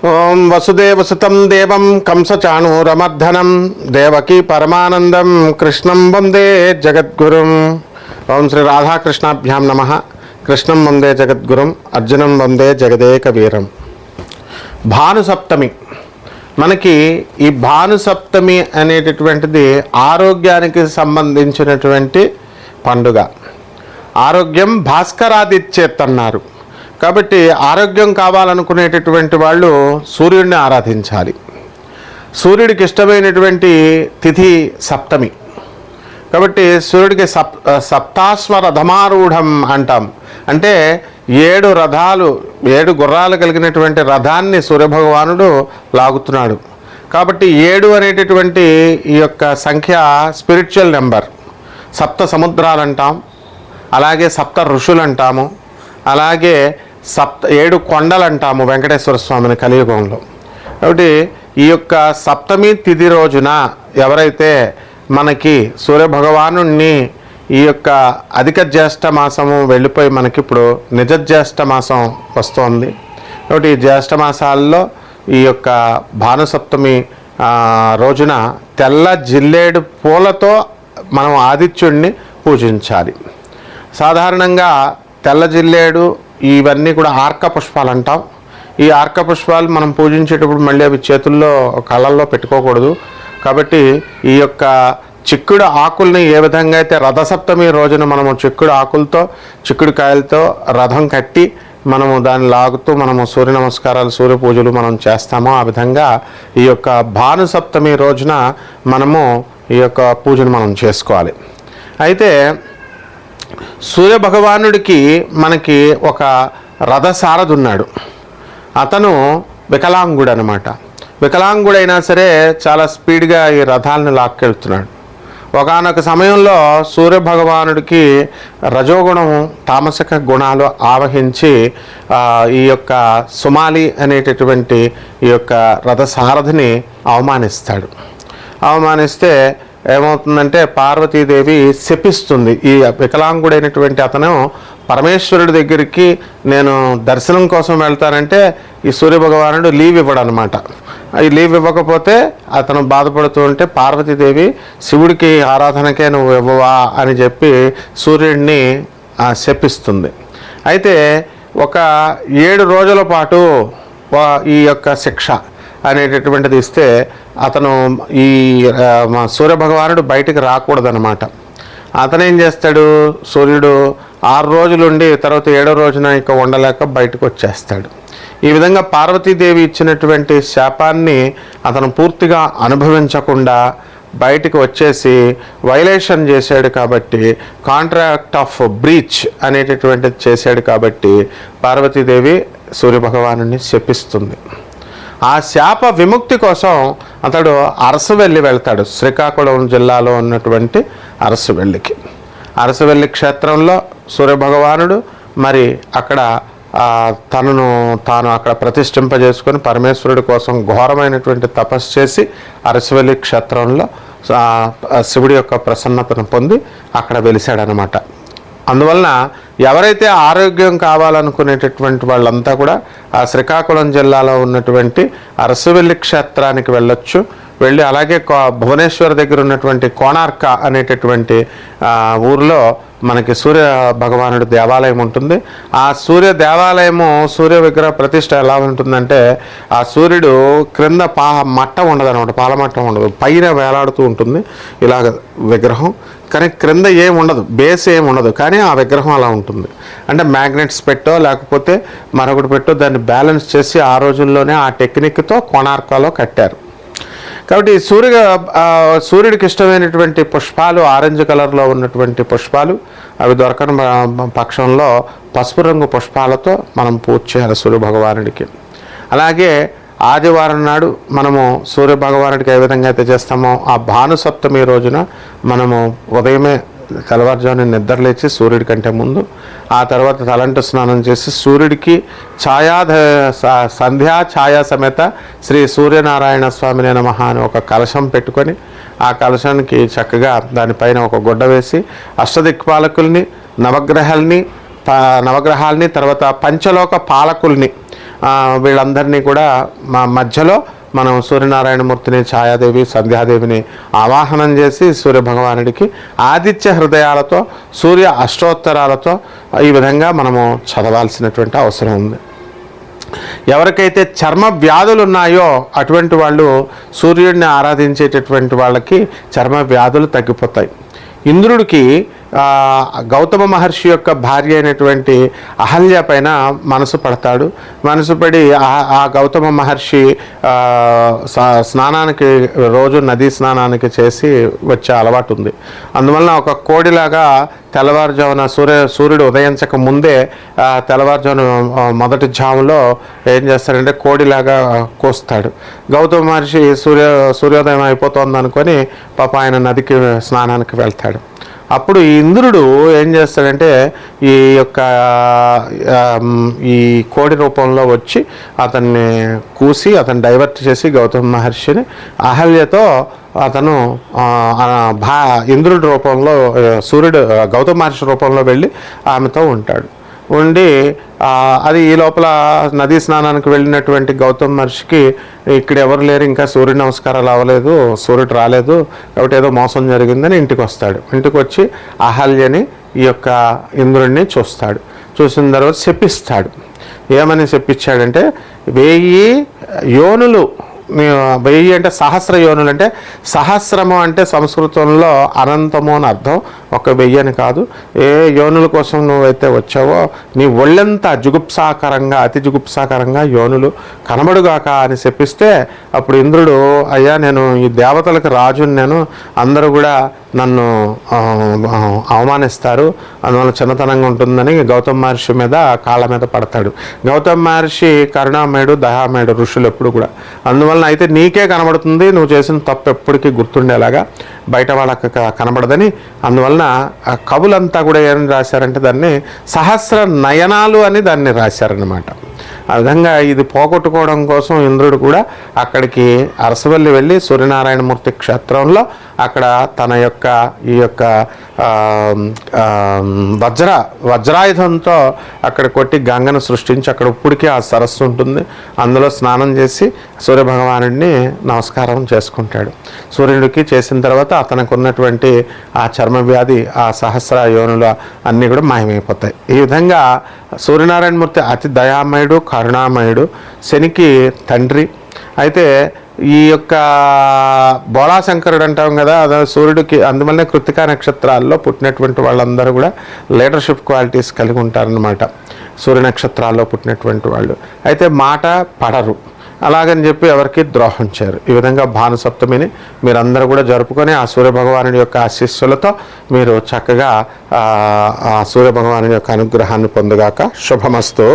ఓం వసుదేవసుతం దేవం కంసచాణూరమర్ధనం దేవకీ పరమానందం కృష్ణం వందే జగద్గురుం. ఓం శ్రీ రాధాకృష్ణాభ్యాం నమః. కృష్ణం వందే జగద్గురుం, అర్జునం వందే జగదేక వీరం. భానుసప్తమి, మనకి ఈ భానుసప్తమి అనేటటువంటిది ఆరోగ్యానికి సంబంధించినటువంటి పండుగ. ఆరోగ్యం భాస్కరాదిచ్చేత్ అన్నారు. కాబట్టి ఆరోగ్యం కావాలనుకునేటటువంటి వాళ్ళు సూర్యుడిని ఆరాధించాలి. సూర్యుడికి ఇష్టమైనటువంటి తిథి సప్తమి. కాబట్టి సూర్యుడికి సప్తాశ్వరథమారూఢం అంటాం. అంటే 7 గుర్రాలు కలిగినటువంటి రథాన్ని సూర్యభగవానుడు లాగుతున్నాడు. కాబట్టి 7 అనేటటువంటి ఈ యొక్క సంఖ్య స్పిరిచువల్ నెంబర్. సప్త సముద్రాలు అంటాం, అలాగే సప్త ఋషులు అంటాము, అలాగే 7 కొండలు అంటాము వెంకటేశ్వర స్వామిని కలియుగంలో. కాబట్టి ఈ యొక్క సప్తమి తిథి రోజున ఎవరైతే మనకి సూర్యభగవాను ఈ యొక్క అధిక జ్యేష్ఠ మాసము వెళ్ళిపోయి మనకి ఇప్పుడు నిజ జ్యేష్ఠ మాసం వస్తోంది. కాబట్టి ఈ జ్యేష్ఠ మాసాల్లో ఈ యొక్క భానుసప్తమి రోజున తెల్ల జిల్లేడు పూలతో మనం ఆదిత్యుడిని పూజించాలి. సాధారణంగా తెల్ల జిల్లేడు ఇవన్నీ కూడా ఆర్క పుష్పాలు అంటాం. ఈ ఆర్క పుష్పాలు మనం పూజించేటప్పుడు మళ్ళీ అవి చేతుల్లో కళ్ళల్లో పెట్టుకోకూడదు. కాబట్టి ఈ యొక్క చిక్కుడు ఆకుల్ని ఏ విధంగా అయితే రథసప్తమి రోజున మనము చిక్కుడు ఆకులతో చిక్కుడుకాయలతో రథం కట్టి మనము దాన్ని లాగుతూ మనము సూర్య నమస్కారాలు సూర్య పూజలు మనం చేస్తామో, ఆ విధంగా ఈ యొక్క భానుసప్తమి రోజున మనము ఈ యొక్క పూజను మనం చేసుకోవాలి. అయితే సూర్యభగవానుడికి మనకి ఒక రథసారథి ఉన్నాడు. అతను వికలాంగుడు అనమాట. వికలాంగుడైనా సరే చాలా స్పీడ్గా ఈ రథాలను లాక్కెళ్తున్నాడు. ఒకానొక సమయంలో సూర్యభగవానుడికి రజోగుణం తామసిక గుణాలు ఆవహించి ఈ యొక్క సుమాలి అనేటటువంటి ఈ యొక్క రథసారథిని అవమానిస్తాడు. అవమానిస్తే ఏమవుతుందంటే పార్వతీదేవి శపిస్తుంది. ఈ వికలాంగుడైనటువంటి అతను పరమేశ్వరుడి దగ్గరికి నేను దర్శనం కోసం వెళ్తానంటే ఈ సూర్యభగవానుడు లీవ్ ఇవ్వడు అనమాట. ఈ లీవ్ ఇవ్వకపోతే అతను బాధపడుతూ ఉంటే పార్వతీదేవి శివుడికి ఆరాధనకే నువ్వు ఇవ్వవా అని చెప్పి సూర్యుడిని శపిస్తుంది. అయితే ఒక 7 రోజుల పాటు ఈ యొక్క శిక్ష అనేటటువంటిది ఇస్తే అతను ఈ సూర్యభగవానుడు బయటికి రాకూడదనమాట. అతను ఏం చేస్తాడు, సూర్యుడు 6 రోజులుండి తర్వాత 7వ రోజున ఇక ఉండలేక బయటకు వచ్చేస్తాడు. ఈ విధంగా పార్వతీదేవి ఇచ్చినటువంటి శాపాన్ని అతను పూర్తిగా అనుభవించకుండా బయటికి వచ్చేసి వైలేషన్ చేశాడు. కాబట్టి కాంట్రాక్ట్ ఆఫ్ బ్రీచ్ అనేటటువంటిది చేశాడు. కాబట్టి పార్వతీదేవి సూర్యభగవానుని శపిస్తుంది. ఆ శాప విముక్తి కోసం అతడు అరసవెల్లి వెళ్తాడు. శ్రీకాకుళం జిల్లాలో ఉన్నటువంటి అరసవెల్లికి. అరసవెల్లి క్షేత్రంలో సూర్యభగవానుడు మరి అక్కడ తాను అక్కడ ప్రతిష్ఠింపజేసుకొని పరమేశ్వరుడి కోసం ఘోరమైనటువంటి తపస్సు చేసి అరసవెల్లి క్షేత్రంలో శివుడి యొక్క ప్రసన్నతను పొంది అక్కడ వెలిశాడనమాట. అందువలన ఎవరైతే ఆరోగ్యం కావాలనుకునేటటువంటి వాళ్ళంతా కూడా ఆ శ్రీకాకుళం జిల్లాలో ఉన్నటువంటి అరసవెల్లి క్షేత్రానికి వెళ్ళొచ్చు. వెళ్ళి అలాగే భువనేశ్వర్ దగ్గర ఉన్నటువంటి కోణార్క అనేటటువంటి ఊరిలో మనకి సూర్య భగవానుడి దేవాలయం ఉంటుంది. ఆ సూర్య దేవాలయము సూర్య విగ్రహ ప్రతిష్ట ఎలా ఉంటుందంటే ఆ సూర్యుడు క్రింద మట్టం ఉండదు అనమాట, పాలమట్టం ఉండదు, పైన వేలాడుతూ ఉంటుంది ఇలాగ విగ్రహం. కానీ క్రింద ఏముండదు, బేస్ ఏముండదు, కానీ ఆ విగ్రహం అలా ఉంటుంది. అంటే మ్యాగ్నెట్స్ పెట్టో లేకపోతే మరొకటి పెట్టో దాన్ని బ్యాలెన్స్ చేసి ఆ రోజుల్లోనే ఆ టెక్నిక్తో కోణార్కలో కట్టారు. కాబట్టి సూర్యుడికి ఇష్టమైనటువంటి పుష్పాలు ఆరెంజ్ కలర్లో ఉన్నటువంటి పుష్పాలు అవి దొరకని పక్షంలో పసుపు రంగు పుష్పాలతో మనం పూజ చేయాలి సూర్యభగవానుడికి. అలాగే ఆదివారం నాడు మనము సూర్యభగవానుడికి ఏ విధంగా అయితే చేస్తామో ఆ భానుసప్తమి రోజున మనము ఉదయమే తెల్లవారుజామున నిద్రలేచి సూర్యుడి కంటే ముందు ఆ తర్వాత తలంటు స్నానం చేసి సూర్యుడికి సంధ్యా ఛాయా సమేత శ్రీ సూర్యనారాయణ స్వామినే నమః అని ఒక కలశం పెట్టుకొని ఆ కలశానికి చక్కగా దానిపైన ఒక గుడ్డ వేసి నవగ్రహాల్ని తర్వాత పంచలోక పాలకుల్ని వీళ్ళందరినీ కూడా మధ్యలో మనం సూర్యనారాయణమూర్తిని, ఛాయాదేవి, సంధ్యాదేవిని ఆవాహనం చేసి సూర్యభగవానుడికి ఆదిత్య హృదయాలతో, సూర్య అష్టోత్తరాలతో ఈ విధంగా మనము చదవాల్సినటువంటి అవసరం ఉంది. ఎవరికైతే చర్మ వ్యాధులు ఉన్నాయో అటువంటి వాళ్ళు సూర్యుడిని ఆరాధించేటటువంటి వాళ్ళకి చర్మ వ్యాధులు తగ్గిపోతాయి. ఇంద్రుడికి గౌతమ మహర్షి యొక్క భార్య అయినటువంటి అహల్య పైన మనసు పడతాడు. మనసు పడి ఆ గౌతమ మహర్షి స్నానానికి రోజు నదీ స్నానానికి చేసి వచ్చే అలవాటు ఉంది. అందువలన ఒక కోడిలాగా తెల్లవారుజామున సూర్యుడు ఉదయించక ముందే తెల్లవారుజామున మొదటి జాములో ఏం చేస్తాడంటే కోడిలాగా కోస్తాడు. గౌతమ మహర్షి సూర్యోదయం అయిపోతుంది అనుకొని పాప ఆయన నదికి స్నానానికి వెళ్తాడు. అప్పుడు ఈ ఇంద్రుడు ఏం చేస్తాడంటే ఈ కోడి రూపంలో వచ్చి అతన్ని కూసి అతను డైవర్ట్ చేసి గౌతమ మహర్షిని అహల్యతో అతను ఇంద్రుడి రూపంలో గౌతమ మహర్షి రూపంలో వెళ్ళి ఆమెతో ఉంటాడు. ఉండి అది ఈ లోపల నదీ స్నానానికి వెళ్ళినటువంటి గౌతమ మహర్షికి ఇక్కడ ఎవరు లేరు, ఇంకా సూర్య నమస్కారాలు అవ్వలేదు, సూర్యుడు రాలేదు కాబట్టి ఏదో మోసం జరిగిందని ఇంటికి వస్తాడు. ఇంటికి వచ్చి అహల్యని ఈ యొక్క ఇంద్రుడిని చూస్తాడు. చూసిన తర్వాత శపిస్తాడు. ఏమని శపించాడంటే 1000 యోనులు, 1000 అంటే సహస్ర యోనులు, అంటే సహస్రము అంటే సంస్కృతంలో అనంతము అని అర్థం, ఒక 1000 అని కాదు. ఏ యోనుల కోసం నువ్వైతే వచ్చావో నీ ఒళ్ళంతా జుగుప్సాకరంగా, అతి జుగుప్సాకరంగా యోనులు కనబడుగాక అని చెప్పిస్తే అప్పుడు ఇంద్రుడు, అయ్యా నేను ఈ దేవతలకు రాజుని, నేను అందరూ కూడా నన్ను అవమానిస్తారు, అందువల్ల చిన్నతనంగా ఉంటుందని గౌతమ మహర్షి మీద కాళ్ళ మీద పడతాడు. గౌతమ మహర్షి కరుణామయుడు, దయామయుడు ఋషులు ఎప్పుడు కూడా. అందువలన అయితే నీకే కనబడుతుంది, నువ్వు చేసిన తప్పు ఎప్పటికీ గుర్తుండేలాగా, బయట వాళ్ళకి కనబడదని. అందువలన కవులంతా కూడా ఏం రాశారంటే దాన్ని సహస్ర నయనాలు అని దాన్ని రాశారన్నమాట. ఆ విధంగా ఇది పోగొట్టుకోవడం కోసం ఇంద్రుడు కూడా అక్కడికి అరసవల్లి వెళ్ళి సూర్యనారాయణమూర్తి క్షేత్రంలో అక్కడ తన యొక్క ఈ యొక్క వజ్రాయుధంతో అక్కడ కొట్టి గంగను సృష్టించి అక్కడ ఇప్పటికీ ఆ సరస్సు ఉంటుంది. అందులో స్నానం చేసి సూర్యభగవానుడిని నమస్కారం చేసుకుంటాడు. సూర్యుడికి చేసిన తర్వాత అతనికి ఉన్నటువంటి ఆ చర్మ వ్యాధి, ఆ సహస్ర యోనులు అన్నీ కూడా మాయమైపోతాయి. ఈ విధంగా సూర్యనారాయణమూర్తి అతి దయామయుడు, కరుణామయుడు, శనికి తండ్రి. అయితే ఈ యొక్క బోళాశంకరుడు అంటాం కదా, అదే సూర్యుడికి. అందువల్లనే కృత్తికా నక్షత్రాల్లో పుట్టినటువంటి వాళ్ళందరూ కూడా లీడర్షిప్ క్వాలిటీస్ కలిగి ఉంటారనమాట, సూర్య నక్షత్రాల్లో పుట్టినటువంటి వాళ్ళు. అయితే మాట పడరు, అలాగని చెప్పి ఎవరికి ద్రోహం చేయరు. ఈ విధంగా భానుసప్తమిని మీరందరూ కూడా జరుపుకొని ఆ సూర్యభగవానుడి యొక్క ఆశీస్సులతో మీరు చక్కగా ఆ సూర్యభగవానుడి యొక్క అనుగ్రహాన్ని పొందుగాక. శుభమస్తు.